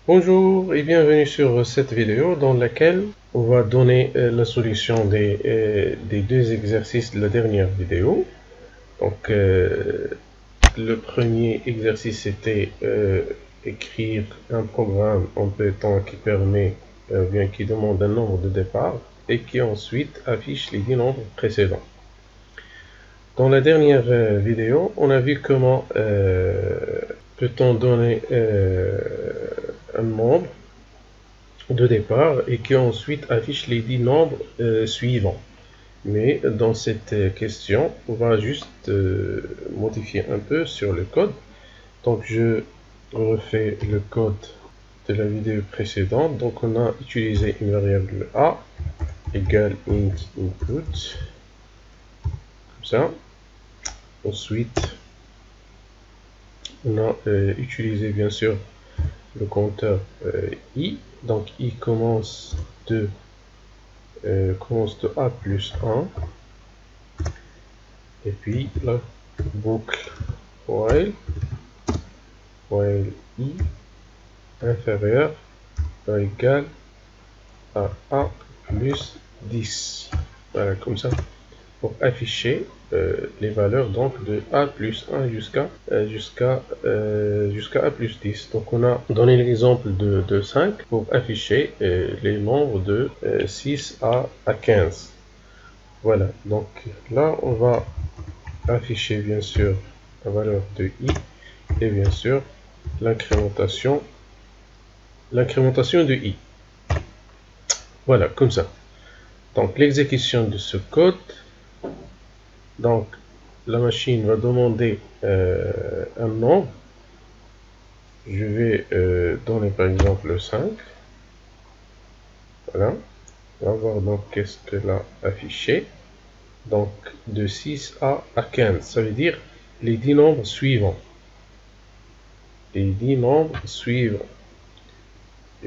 Bonjour et bienvenue sur cette vidéo dans laquelle on va donner la solution des deux exercices de la dernière vidéo. Donc le premier exercice était écrire un programme en Python qui permet, bien qui demande un nombre de départ et qui ensuite affiche les 10 nombres précédents. Dans la dernière vidéo, on a vu comment peut-on donner un nombre de départ et qui ensuite affiche les 10 nombres suivants. Mais dans cette question, on va juste modifier un peu sur le code. Donc je refais le code de la vidéo précédente. Donc on a utilisé une variable a égale int input, comme ça. Ensuite, on a utilisé bien sûr le compteur i. Donc i commence de a plus 1. Et puis la boucle while i inférieur ou égal à a plus 10. Voilà, comme ça, pour afficher les valeurs donc de a plus 1 jusqu'à a plus 10. Donc on a donné l'exemple de 5 pour afficher les nombres de 6 à 15. Voilà, donc là on va afficher bien sûr la valeur de i et bien sûr l'incrémentation de i. Voilà, comme ça. Donc l'exécution de ce code, donc la machine va demander un nombre. Je vais donner par exemple 5. Voilà. On va voir donc qu'est-ce qu'elle a affiché. Donc de 6 à 15, ça veut dire les 10 nombres suivants. Les 10 nombres suivants.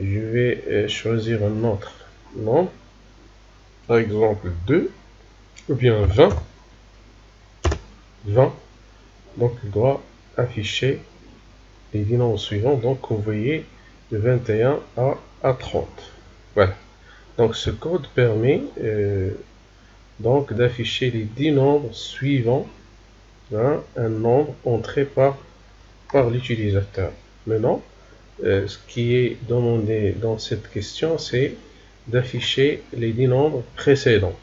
Je vais choisir un autre nombre, par exemple 2 ou bien 20. Donc il doit afficher les 10 nombres suivants. Donc vous voyez de 21 à 30. Voilà. Donc ce code permet donc d'afficher les 10 nombres suivants, hein, un nombre entré par l'utilisateur. Maintenant, ce qui est demandé dans cette question, c'est d'afficher les 10 nombres précédents.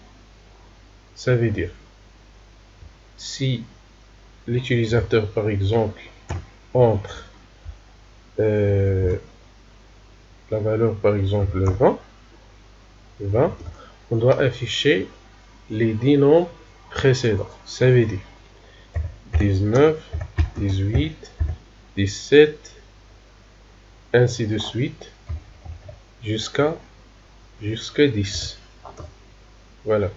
Ça veut dire, si l'utilisateur, par exemple, entre la valeur, par exemple, 20, on doit afficher les 10 nombres précédents. Ça veut dire 19, 18, 17, ainsi de suite, jusqu'à 10. Voilà.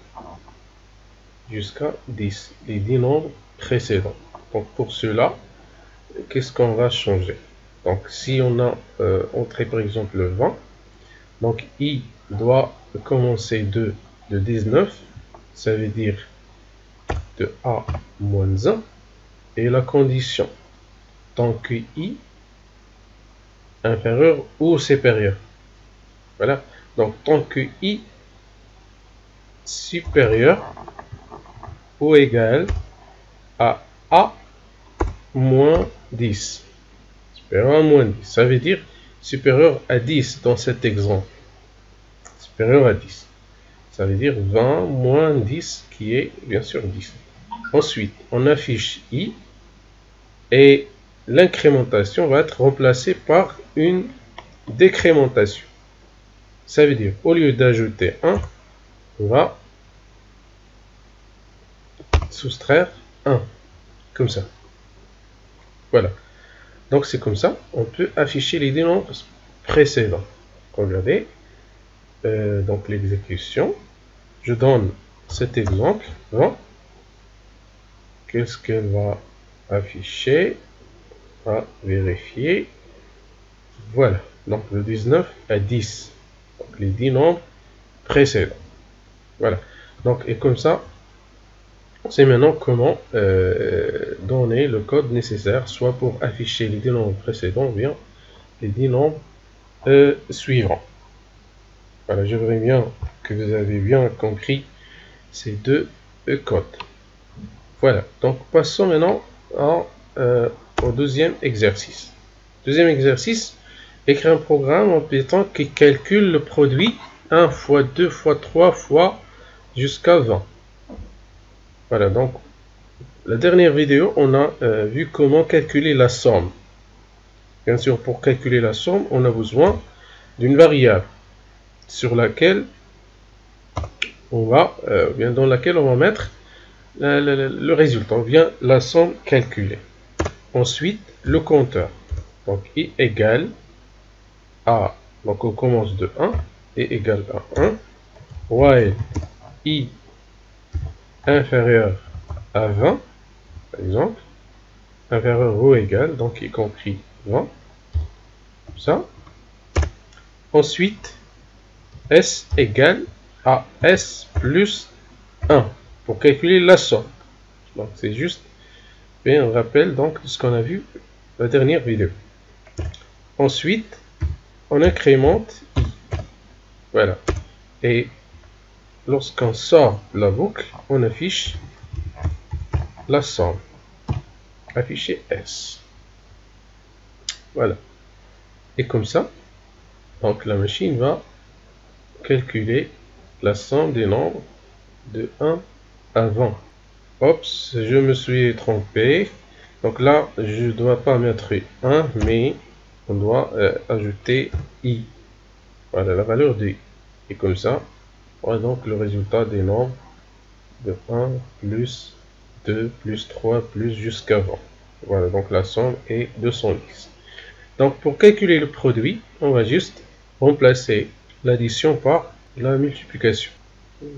Jusqu'à 10. Les 10 nombres précédents. Donc pour cela, qu'est-ce qu'on va changer? Donc si on a entré par exemple le 20, donc i doit commencer de 19, ça veut dire de a moins 1, et la condition, tant que i inférieur ou supérieur. Voilà. Donc tant que i supérieur ou égal à a moins 10. Supérieur à moins 10. Ça veut dire supérieur à 10 dans cet exemple. Supérieur à 10. Ça veut dire 20 moins 10 qui est bien sûr 10. Ensuite, on affiche i et l'incrémentation va être remplacée par une décrémentation. Ça veut dire, au lieu d'ajouter 1, on va soustraire 1. Comme ça. Voilà. Donc c'est comme ça, on peut afficher les 10 nombres précédents. Regardez, donc l'exécution. Je donne cet exemple. Qu'est-ce qu'elle va afficher? On va vérifier. Voilà. Donc le 19 à 10. Donc les 10 nombres précédents. Voilà. Donc et comme ça, on sait maintenant comment donner le code nécessaire, soit pour afficher les 10 nombres précédents, ou bien les 10 nombres suivants. Voilà, j'aimerais bien que vous avez bien compris ces deux codes. Voilà, donc passons maintenant au deuxième exercice. Deuxième exercice, écrire un programme en Python qui calcule le produit 1 fois 2 fois 3 fois jusqu'à 20. Voilà, donc la dernière vidéo, on a vu comment calculer la somme. Bien sûr, pour calculer la somme, on a besoin d'une variable sur laquelle on va, dans laquelle on va mettre le résultat, ou bien la somme calculée. Ensuite, le compteur. Donc, i égale à, donc on commence de 1, et égale à 1, while i inférieur à 20, par exemple, inférieur ou égal, donc y compris 20, comme ça. Ensuite, s égale à s plus 1, pour calculer la somme. Donc c'est juste un rappel donc, de ce qu'on a vu la dernière vidéo. Ensuite, on incrémente i. Voilà. Et lorsqu'on sort la boucle, on affiche la somme. Afficher S. Voilà. Et comme ça, donc la machine va calculer la somme des nombres de 1 à 20. Oups, je me suis trompé. Donc là, je ne dois pas mettre 1, mais on doit ajouter i. Voilà la valeur de i. Et comme ça, on a donc le résultat des nombres de 1 plus 2 plus 3 plus jusqu'à 20. Voilà, donc la somme est 210. Donc pour calculer le produit, on va juste remplacer l'addition par la multiplication.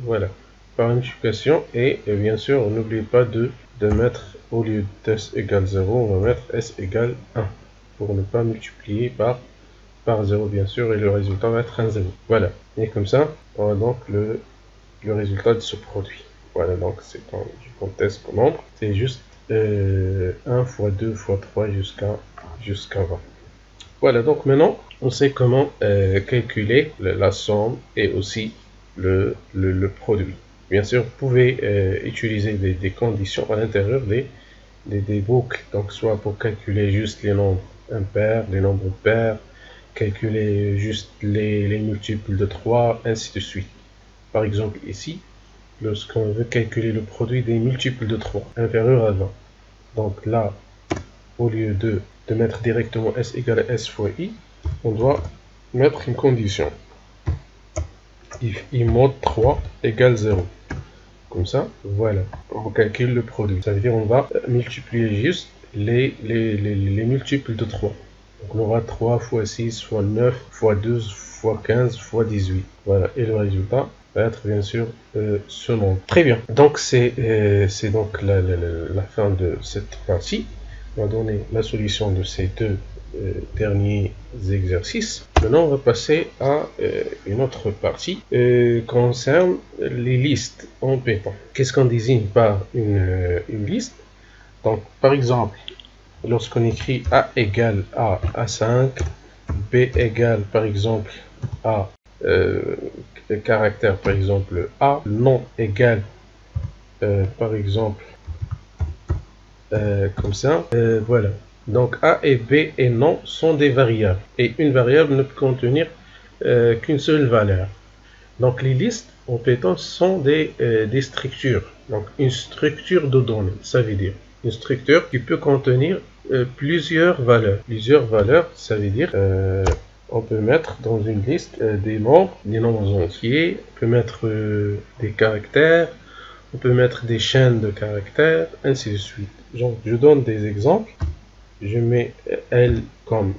Voilà, par la multiplication. Et bien sûr, n'oubliez pas de mettre, au lieu s égale 0, on va mettre s égale 1. Pour ne pas multiplier par 0 bien sûr, et le résultat va être un 0. Voilà, et comme ça, on a donc le résultat de ce produit. Voilà, donc c'est du contexte au nombre. C'est juste 1 fois 2 fois 3 jusqu'à 20. Voilà, donc maintenant, on sait comment calculer la somme et aussi le produit. Bien sûr, vous pouvez utiliser des conditions à l'intérieur des boucles. Donc, soit pour calculer juste les nombres impairs, les nombres pairs, calculer juste les multiples de 3, ainsi de suite. Par exemple, ici, lorsqu'on veut calculer le produit des multiples de 3, inférieur à 20. Donc là, au lieu de mettre directement s égale à s fois i, on doit mettre une condition. If i mod 3 égale 0. Comme ça, voilà, on calcule le produit. Ça veut dire on va multiplier juste les multiples de 3. Donc on aura 3 fois 6 fois 9 fois 12 fois 15 fois 18. Voilà, et le résultat va être bien sûr ce nombre. Très bien, donc c'est donc la fin de cette partie. On va donner la solution de ces deux derniers exercices. Maintenant, on va passer à une autre partie concerne les listes en Python. Qu'est-ce qu'on désigne par une liste? Donc, par exemple, lorsqu'on écrit A égale à A5, B égale par exemple à caractère par exemple A, nom égale par exemple comme ça, voilà. Donc A et B et nom sont des variables. Et une variable ne peut contenir qu'une seule valeur. Donc les listes en Python sont des structures. Donc une structure de données, ça veut dire une structure qui peut contenir plusieurs valeurs. Plusieurs valeurs, ça veut dire on peut mettre dans une liste des nombres entiers, on peut mettre des caractères, on peut mettre des chaînes de caractères, ainsi de suite. Donc, je donne des exemples. Je mets L comme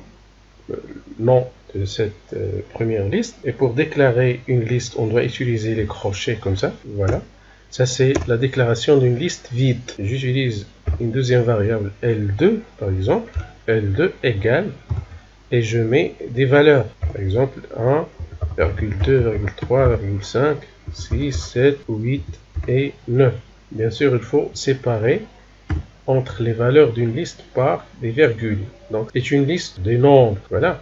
nom de cette première liste. Et pour déclarer une liste, on doit utiliser les crochets comme ça. Voilà. Ça, c'est la déclaration d'une liste vide. J'utilise une deuxième variable L2, par exemple. L2 égale, et je mets des valeurs. Par exemple, 1,2,3,5, 6, 7, 8 et 9. Bien sûr, il faut séparer entre les valeurs d'une liste par des virgules. Donc, c'est une liste des nombres. Voilà.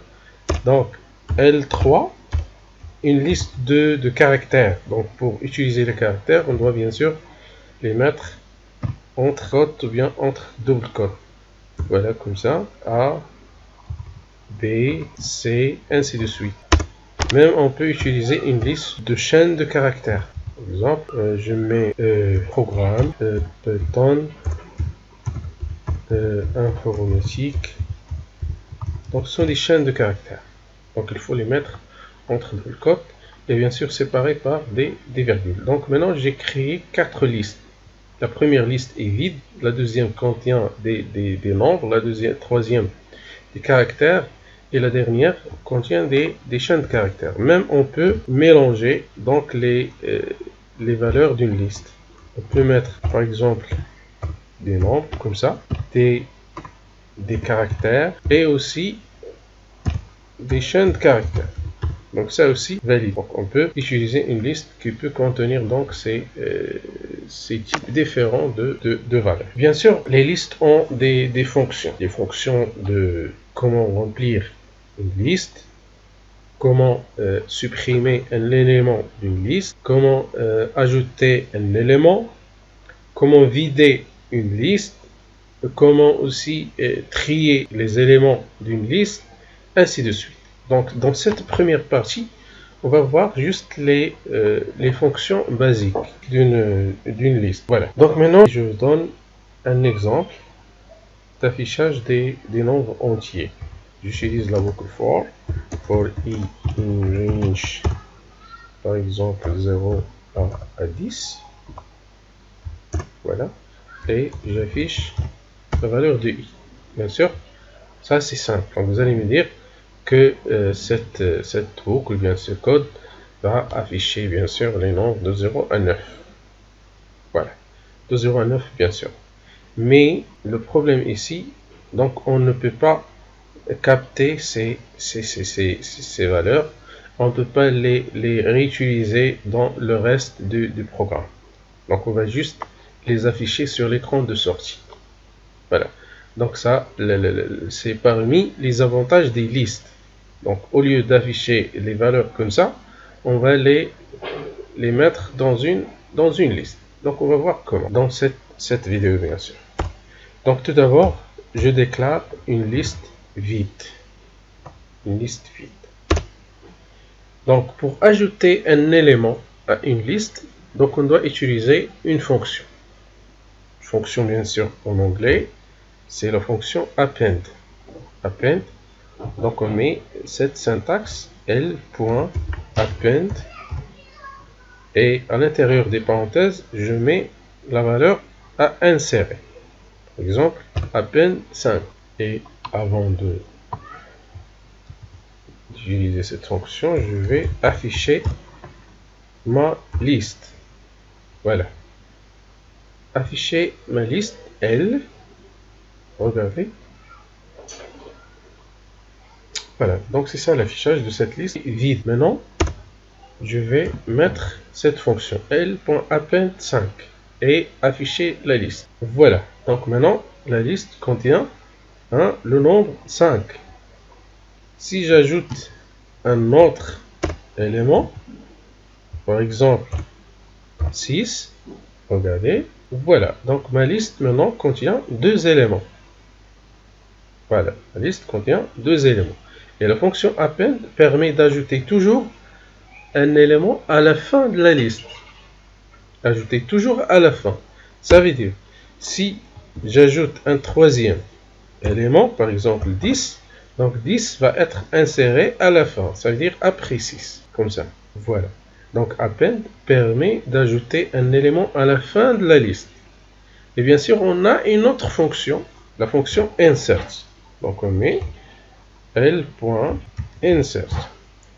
Donc, L3 une liste de caractères. Donc pour utiliser les caractères, on doit bien sûr les mettre entre cotes ou bien entre double cotes. Voilà, comme ça, A, B, C, ainsi de suite. Même on peut utiliser une liste de chaînes de caractères. Par exemple, je mets programme, Python, informatique. Donc ce sont des chaînes de caractères. Donc il faut les mettre entre double cotes et bien sûr séparés par des virgules. Donc maintenant j'ai créé 4 listes. La première liste est vide, la deuxième contient des nombres, la troisième des caractères et la dernière contient des chaînes de caractères. Même on peut mélanger donc les valeurs d'une liste. On peut mettre par exemple des nombres comme ça, des caractères et aussi des chaînes de caractères. Donc ça aussi valide. Donc on peut utiliser une liste qui peut contenir donc ces types différents de valeurs. Bien sûr, les listes ont des fonctions. Des fonctions de comment remplir une liste, comment supprimer un élément d'une liste, comment ajouter un élément, comment vider une liste, comment aussi trier les éléments d'une liste, ainsi de suite. Donc, dans cette première partie, on va voir juste les fonctions basiques d'une liste. Voilà. Donc maintenant, je vous donne un exemple d'affichage des nombres entiers. J'utilise la boucle for i in range, par exemple 0 à 10. Voilà. Et j'affiche la valeur de i. Bien sûr, ça c'est simple. Donc vous allez me dire que cette boucle, ou bien ce code, va afficher bien sûr les nombres de 0 à 9. Voilà, de 0 à 9 bien sûr. Mais le problème ici, donc on ne peut pas capter ces valeurs, on ne peut pas les réutiliser dans le reste du programme. Donc on va juste les afficher sur l'écran de sortie. Voilà. Donc ça, c'est parmi les avantages des listes. Donc au lieu d'afficher les valeurs comme ça, on va les mettre dans une liste. Donc on va voir comment dans cette vidéo bien sûr. Donc tout d'abord, je déclare une liste vide. Une liste vide. Donc pour ajouter un élément à une liste, donc on doit utiliser une fonction. Une fonction bien sûr en anglais, c'est la fonction append. Append. Donc on met cette syntaxe L.append et à l'intérieur des parenthèses, je mets la valeur à insérer. Par exemple, append 5. Et avant d'utiliser cette fonction, je vais afficher ma liste. Voilà. Afficher ma liste L. Regardez. Voilà, donc c'est ça l'affichage de cette liste vide. Maintenant, je vais mettre cette fonction L.append5 et afficher la liste. Voilà, donc maintenant, la liste contient le nombre 5. Si j'ajoute un autre élément, par exemple 6, regardez, voilà, donc ma liste maintenant contient 2 éléments. Voilà, la liste contient 2 éléments. Et la fonction append permet d'ajouter toujours un élément à la fin de la liste. Ajouter toujours à la fin. Ça veut dire, si j'ajoute un troisième élément, par exemple 10, donc 10 va être inséré à la fin. Ça veut dire après 6, comme ça. Voilà. Donc append permet d'ajouter un élément à la fin de la liste. Et bien sûr, on a une autre fonction, la fonction insert. Donc on met L.insert.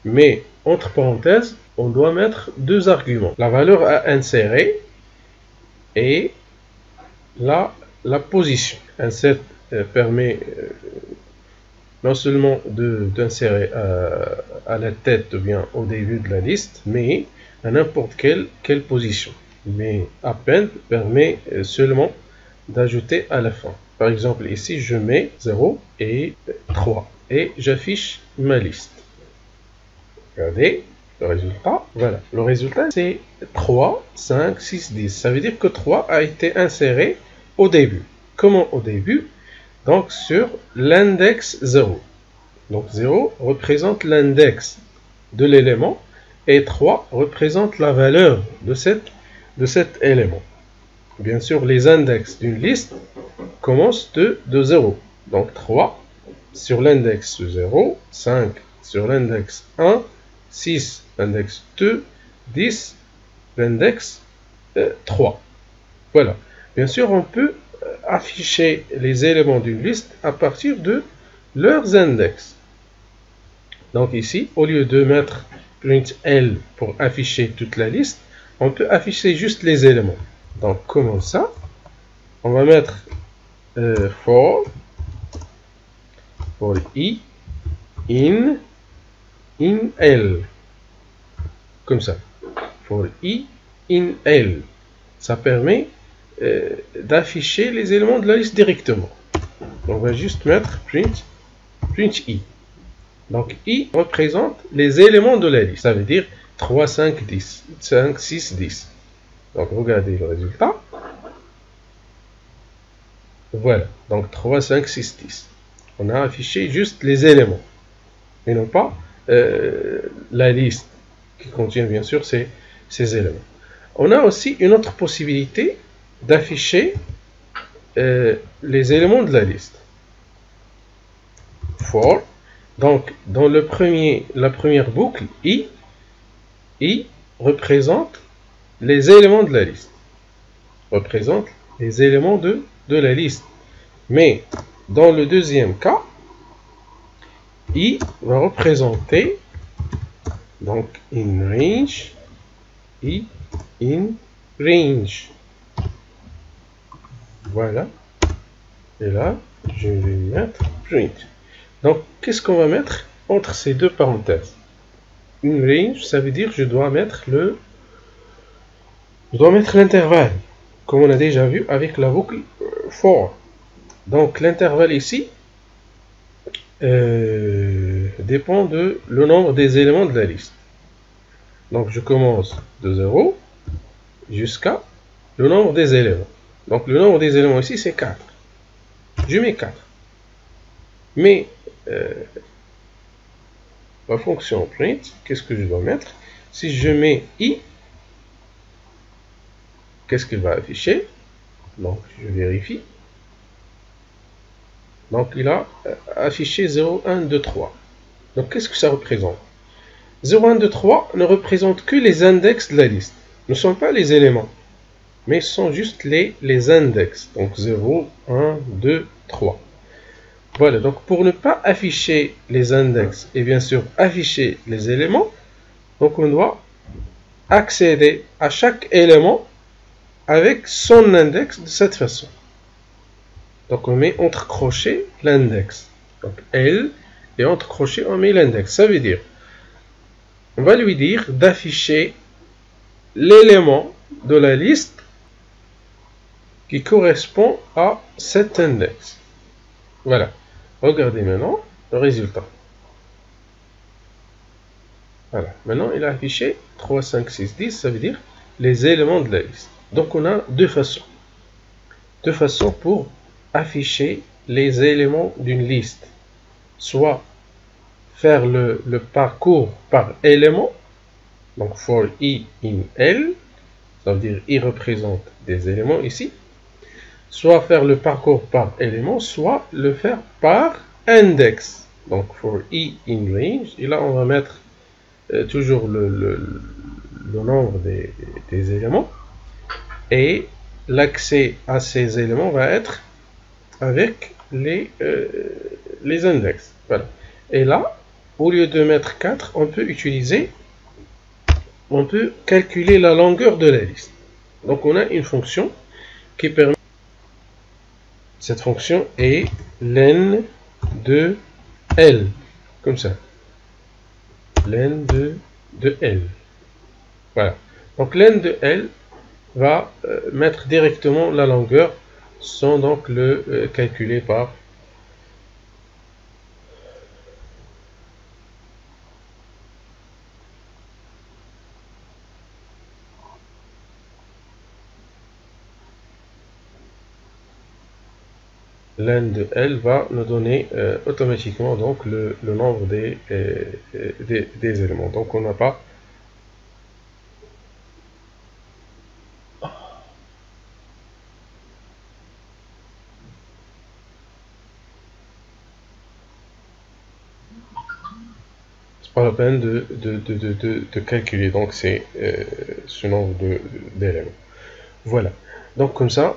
Mais entre parenthèses, on doit mettre 2 arguments. La valeur à insérer et la position. Insert permet non seulement d'insérer à la tête ou bien au début de la liste, mais à n'importe quelle position. Mais append permet seulement d'ajouter à la fin. Par exemple, ici, je mets 0 et 3 et j'affiche ma liste. Regardez le résultat. Voilà, le résultat c'est 3, 5, 6, 10. Ça veut dire que 3 a été inséré au début. Comment au début? Donc sur l'index 0. Donc 0 représente l'index de l'élément et 3 représente la valeur de cet élément. Bien sûr, les index d'une liste commencent de 0. Donc 3 sur l'index 0, 5 sur l'index 1, 6 l'index 2, 10 l'index 3. Voilà. Bien sûr, on peut afficher les éléments d'une liste à partir de leurs index. Donc ici, au lieu de mettre print L pour afficher toute la liste, on peut afficher juste les éléments. Donc comment ça? On va mettre for i in L. Comme ça. For i in L. Ça permet d'afficher les éléments de la liste directement. On va juste mettre print i. Donc i représente les éléments de la liste. Ça veut dire 3, 5, 10. 5, 6, 10. Donc regardez le résultat. Voilà. Donc 3, 5, 6, 10. On a affiché juste les éléments. Et non pas la liste qui contient bien sûr ces éléments. On a aussi une autre possibilité d'afficher les éléments de la liste. For. Donc, dans la première boucle, i représente les éléments de la liste. Représente les éléments de la liste. Mais, dans le deuxième cas, i va représenter, donc, in range, i in range. Voilà. Et là, je vais mettre print. Donc, qu'est-ce qu'on va mettre entre ces deux parenthèses? Une range, ça veut dire que je dois mettre l'intervalle, comme on a déjà vu avec la boucle for. Donc, l'intervalle ici dépend de le nombre des éléments de la liste. Donc, je commence de 0 jusqu'à le nombre des éléments. Donc, le nombre des éléments ici, c'est 4. Je mets 4. Mais la fonction print, qu'est-ce que je dois mettre? Si je mets i, qu'est-ce qu'il va afficher? Donc, je vérifie. Donc, il a affiché 0, 1, 2, 3. Donc, qu'est-ce que ça représente? 0, 1, 2, 3 ne représente que les index de la liste. Ce ne sont pas les éléments, mais ce sont juste les index. Donc, 0, 1, 2, 3. Voilà, donc pour ne pas afficher les index et bien sûr afficher les éléments, donc on doit accéder à chaque élément avec son index de cette façon. Donc on met entre crochets l'index. Donc L et entre crochets on met l'index. Ça veut dire, on va lui dire d'afficher l'élément de la liste qui correspond à cet index. Voilà. Regardez maintenant le résultat. Voilà. Maintenant, il a affiché 3, 5, 6, 10. Ça veut dire les éléments de la liste. Donc, on a deux façons. Deux façons pour afficher les éléments d'une liste. Soit faire le parcours par élément. Donc, for i in L. Ça veut dire i représente des éléments ici. Soit faire le parcours par élément, soit le faire par index. Donc, for i in range. Et là, on va mettre toujours le nombre des éléments. Et l'accès à ces éléments va être avec les index. Voilà. Et là, au lieu de mettre 4, on peut calculer la longueur de la liste. Donc, on a une fonction qui permet. Cette fonction est len de L, comme ça. Len de L. Voilà. Donc len de L va mettre directement la longueur sans donc le calculer par l'un de L va nous donner automatiquement donc le nombre des éléments. Donc on n'a pas pas la peine de calculer donc c'est ce nombre d'éléments. Voilà. Donc comme ça,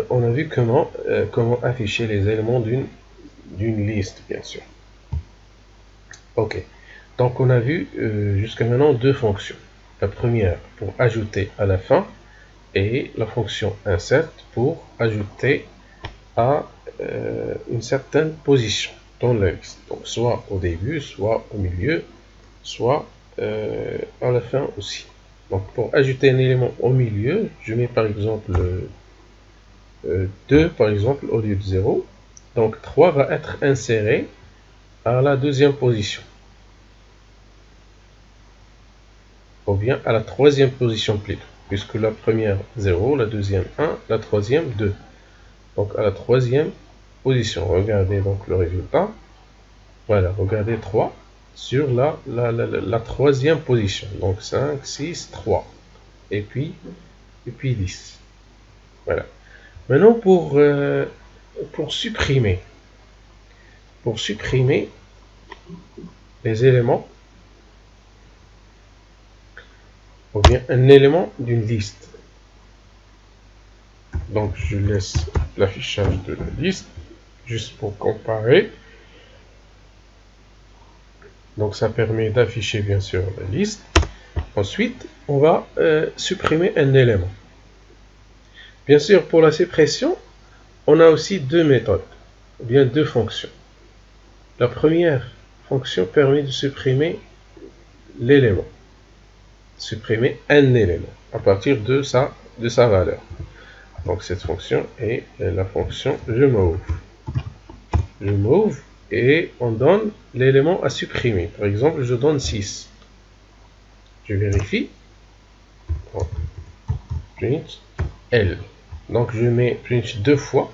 on a vu comment afficher les éléments d'une liste, bien sûr. Ok. Donc on a vu jusqu'à maintenant deux fonctions. La première pour ajouter à la fin et la fonction insert pour ajouter à une certaine position dans la liste. Donc soit au début, soit au milieu, soit à la fin aussi. Donc pour ajouter un élément au milieu, je mets par exemple 2 par exemple au lieu de 0. Donc 3 va être inséré à la deuxième position. Ou bien à la troisième position plutôt. Puisque la première 0, la deuxième 1, la troisième 2. Donc à la troisième position. Regardez donc le résultat. Voilà, regardez 3 sur la troisième position. Donc 5, 6, 3. Et puis 10. Voilà. Maintenant pour supprimer les éléments, ou bien un élément d'une liste. Donc je laisse l'affichage de la liste, juste pour comparer. Donc ça permet d'afficher bien sûr la liste. Ensuite, on va supprimer un élément. Bien sûr, pour la suppression, on a aussi deux méthodes, ou bien deux fonctions. La première fonction permet de supprimer l'élément. Supprimer un élément à partir de sa valeur. Donc cette fonction est la fonction remove. Remove et on donne l'élément à supprimer. Par exemple, je donne 6. Je vérifie. Donc, print L. Donc je mets print deux fois.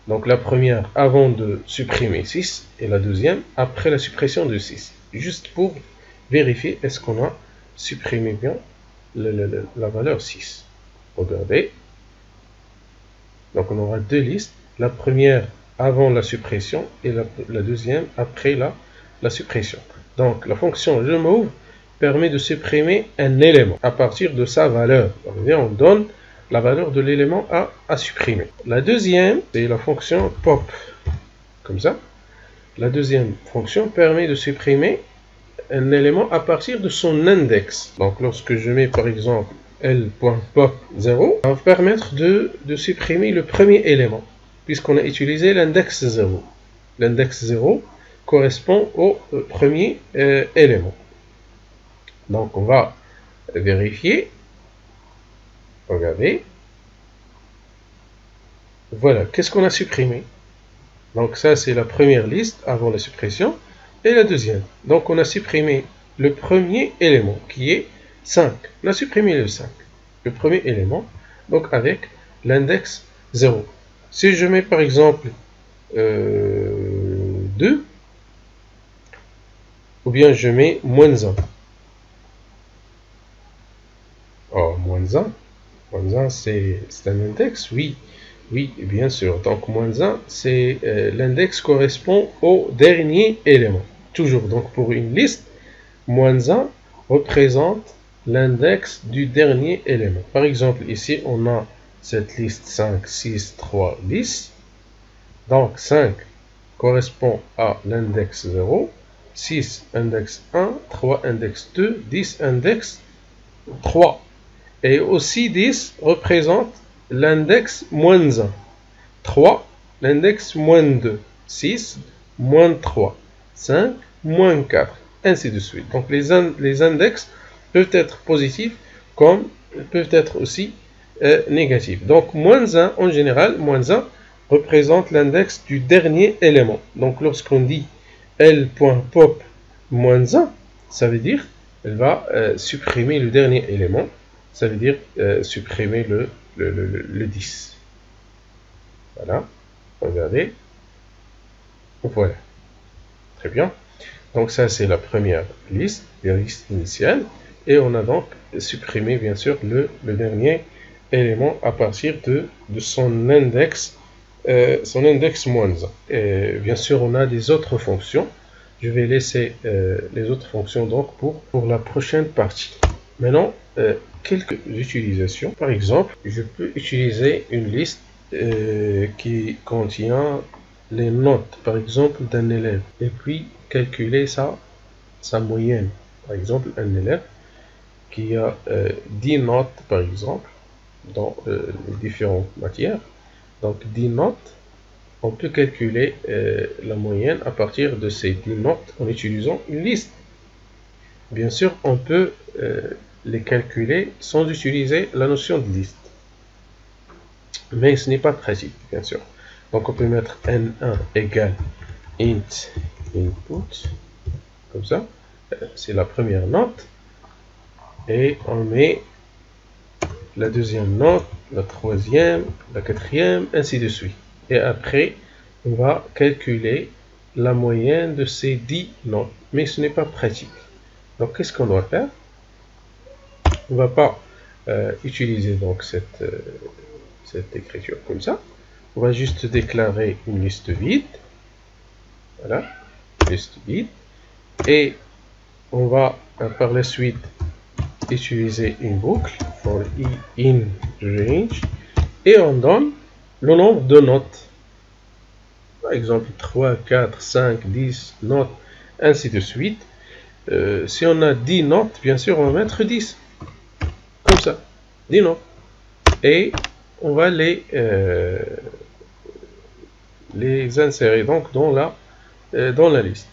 Donc la première avant de supprimer 6 et la deuxième après la suppression de 6. Juste pour vérifier est-ce qu'on a supprimé bien la valeur 6. Regardez. Donc on aura deux listes. La première avant la suppression et la deuxième après la suppression. Donc la fonction remove permet de supprimer un élément à partir de sa valeur. On donne la valeur de l'élément à supprimer. La deuxième, c'est la fonction pop. Comme ça. La deuxième fonction permet de supprimer un élément à partir de son index. Donc lorsque je mets par exemple L.pop0, ça va permettre de supprimer le premier élément, puisqu'on a utilisé l'index 0. L'index 0 correspond au premier élément. Donc on va vérifier. Regardez. Voilà, qu'est-ce qu'on a supprimé? Donc ça c'est la première liste avant la suppression. Et la deuxième. Donc on a supprimé le premier élément qui est 5. On a supprimé le 5. Le premier élément. Donc avec l'index 0. Si je mets par exemple 2. Ou bien je mets moins 1. Oh, moins 1. Moins 1 c'est un index, oui. Oui, bien sûr. Donc, moins 1, c'est l'index correspond au dernier élément. Toujours, donc pour une liste, moins 1 représente l'index du dernier élément. Par exemple, ici, on a cette liste 5, 6, 3, 10. Donc, 5 correspond à l'index 0, 6, index 1, 3, index 2, 10, index 3. Et aussi 10 représente l'index moins 1, 3, l'index moins 2, 6, moins 3, 5, moins 4, ainsi de suite. Donc les index peuvent être positifs comme peuvent être aussi négatifs. Donc moins 1 en général, moins 1 représente l'index du dernier élément. Donc lorsqu'on dit L.pop moins 1, ça veut dire elle va supprimer le dernier élément. Ça veut dire supprimer le 10. Voilà. Regardez. Voilà. Très bien. Donc ça, c'est la première liste, la liste initiale. Et on a donc supprimé, bien sûr, le dernier élément à partir de son index moins 1. Bien sûr, on a des autres fonctions. Je vais laisser les autres fonctions donc pour la prochaine partie. Maintenant, quelques utilisations. Par exemple, je peux utiliser une liste qui contient les notes, par exemple, d'un élève, et puis calculer sa moyenne. Par exemple, un élève qui a 10 notes, par exemple, dans les différentes matières. Donc, 10 notes, on peut calculer la moyenne à partir de ces 10 notes en utilisant une liste. Bien sûr, on peut les calculer sans utiliser la notion de liste. Mais ce n'est pas pratique, bien sûr. Donc, on peut mettre n1 égale int input, comme ça. C'est la première note. Et on met la deuxième note, la troisième, la quatrième, ainsi de suite. Et après, on va calculer la moyenne de ces 10 notes. Mais ce n'est pas pratique. Donc, qu'est-ce qu'on doit faire? On ne va pas utiliser donc cette écriture comme ça. On va juste déclarer une liste vide. Voilà, liste vide. Et on va par la suite utiliser une boucle for i in range et on donne le nombre de notes. Par exemple 3, 4, 5, 10 notes, ainsi de suite. Si on a 10 notes, bien sûr, on va mettre 10. Comme ça, 10 notes. Et on va les insérer donc dans la liste.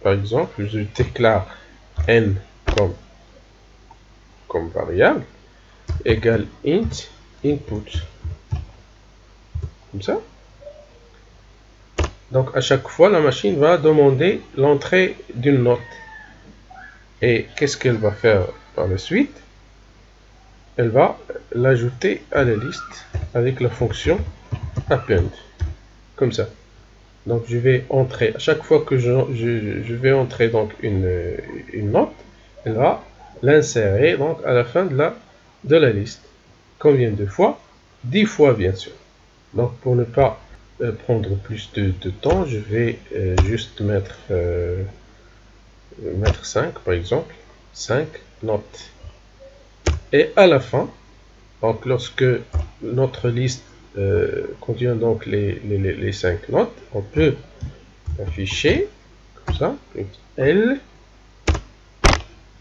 Par exemple, je déclare n comme variable égale int input. Comme ça. Donc à chaque fois, la machine va demander l'entrée d'une note. Et qu'est-ce qu'elle va faire par la suite? Elle va l'ajouter à la liste avec la fonction append. Comme ça. Donc je vais entrer, à chaque fois que je vais entrer donc une note, elle va l'insérer donc à la fin de la liste. Combien de fois? 10 fois bien sûr. Donc pour ne pas prendre plus de temps, je vais juste mettre 5 par exemple, 5 notes. Et à la fin, donc lorsque notre liste contient donc les 5 notes, on peut afficher comme ça, L,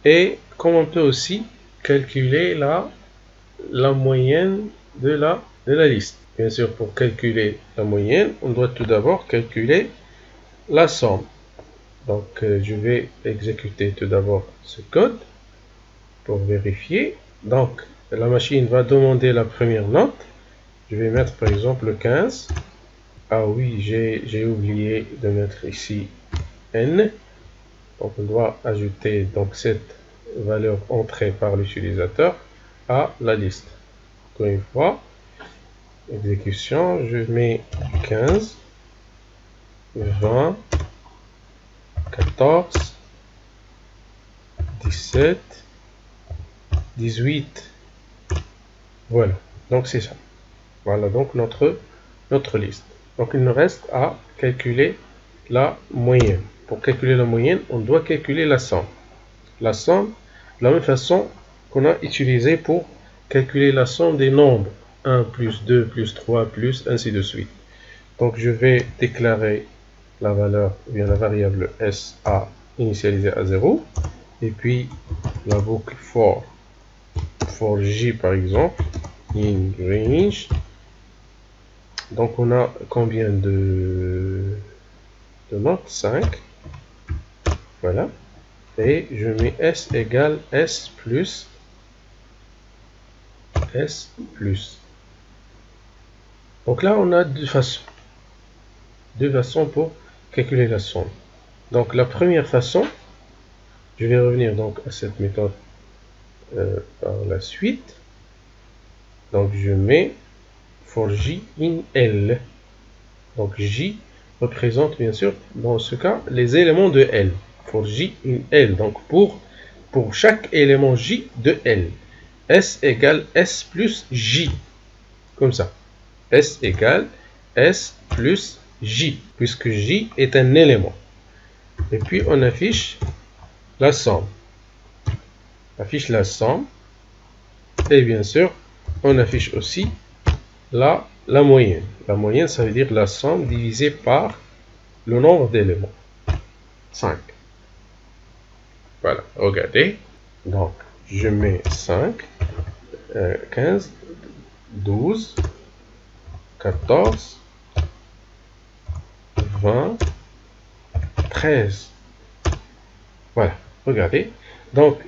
et comme on peut aussi calculer la moyenne de la liste. Bien sûr, pour calculer la moyenne, on doit tout d'abord calculer la somme. Donc, je vais exécuter tout d'abord ce code pour vérifier. Donc, la machine va demander la première note. Je vais mettre par exemple 15. Ah oui, j'ai oublié de mettre ici n. Donc, on doit ajouter donc cette valeur entrée par l'utilisateur à la liste. Encore une fois, exécution, je mets 15, 20, 14, 17, 18. Voilà, donc c'est ça. Voilà donc notre liste. Donc il nous reste à calculer la moyenne. Pour calculer la moyenne, on doit calculer la somme. La somme, de la même façon qu'on a utilisé pour calculer la somme des nombres. 1 plus 2 plus 3 plus ainsi de suite. Donc je vais déclarer la valeur, bien la variable SA initialisée à 0. Et puis la boucle for j par exemple, in range. Donc on a combien de notes? 5. Voilà. Et je mets s égale s plus. Donc là, on a deux façons pour calculer la somme. Donc la première façon, je vais revenir donc à cette méthode par la suite. Donc je mets for J in L. Donc J représente bien sûr dans ce cas les éléments de L. For J in L. Donc pour chaque élément J de L. S égale S plus J. Comme ça. S égale S plus J. Puisque J est un élément. Et puis on affiche la somme. On affiche la somme. Et bien sûr, on affiche aussi la moyenne. La moyenne, ça veut dire la somme divisée par le nombre d'éléments. 5. Voilà, regardez. Donc, je mets 5, 15, 12, 14, 20, 13. Voilà, regardez. Donc,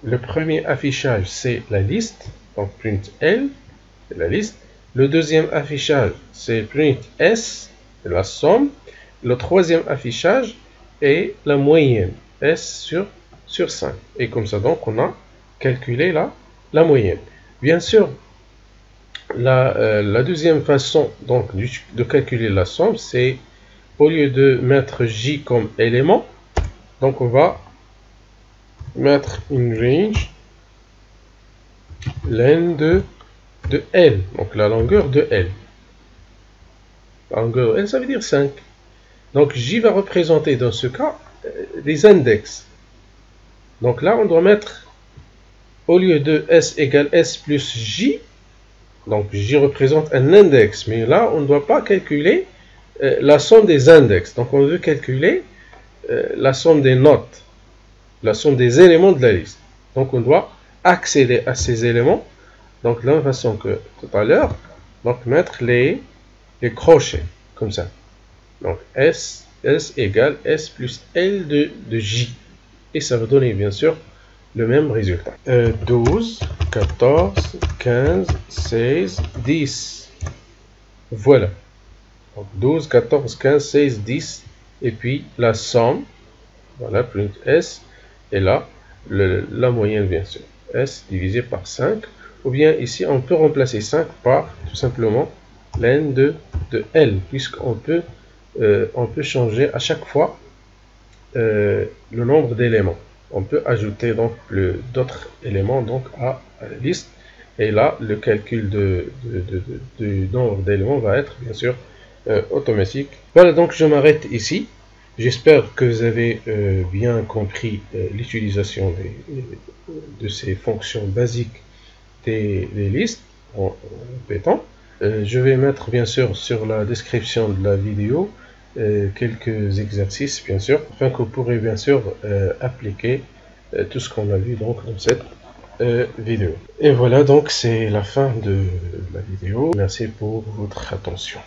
le premier affichage, c'est la liste. Donc, print L, c'est la liste. Le deuxième affichage, c'est print S, c'est la somme. Le troisième affichage est la moyenne, S sur 5. Et comme ça, donc, on a calculé la moyenne. Bien sûr, la deuxième façon donc, de calculer la somme, c'est au lieu de mettre J comme élément, donc on va mettre une range len de L, donc la longueur de L. La longueur de L, ça veut dire 5. Donc J va représenter dans ce cas les index. Donc là, on doit mettre, au lieu de S égale S plus J, donc J représente un index, mais là, on ne doit pas calculer la somme des index. Donc on veut calculer la somme des notes, la somme des éléments de la liste. Donc on doit accéder à ces éléments, donc de la même façon que tout à l'heure, donc mettre les crochets, comme ça. Donc S égale S plus L de J. Et ça va donner bien sûr le même résultat. 12, 14, 15, 16, 10. Voilà. Donc 12, 14, 15, 16, 10. Et puis la somme. Voilà, print S. Et là, la moyenne bien sûr. S divisé par 5. Ou bien ici, on peut remplacer 5 par tout simplement len de L. Puisqu'on peut changer à chaque fois le nombre d'éléments. On peut ajouter donc d'autres éléments donc à la liste. Et là, le calcul du nombre d'éléments va être bien sûr automatique. Voilà, donc je m'arrête ici. J'espère que vous avez bien compris l'utilisation de ces fonctions basiques des listes en Python. Je vais mettre bien sûr sur la description de la vidéo quelques exercices bien sûr, afin que vous pourrez bien sûr appliquer tout ce qu'on a vu donc dans cette vidéo. Et voilà, donc c'est la fin de la vidéo. Merci pour votre attention.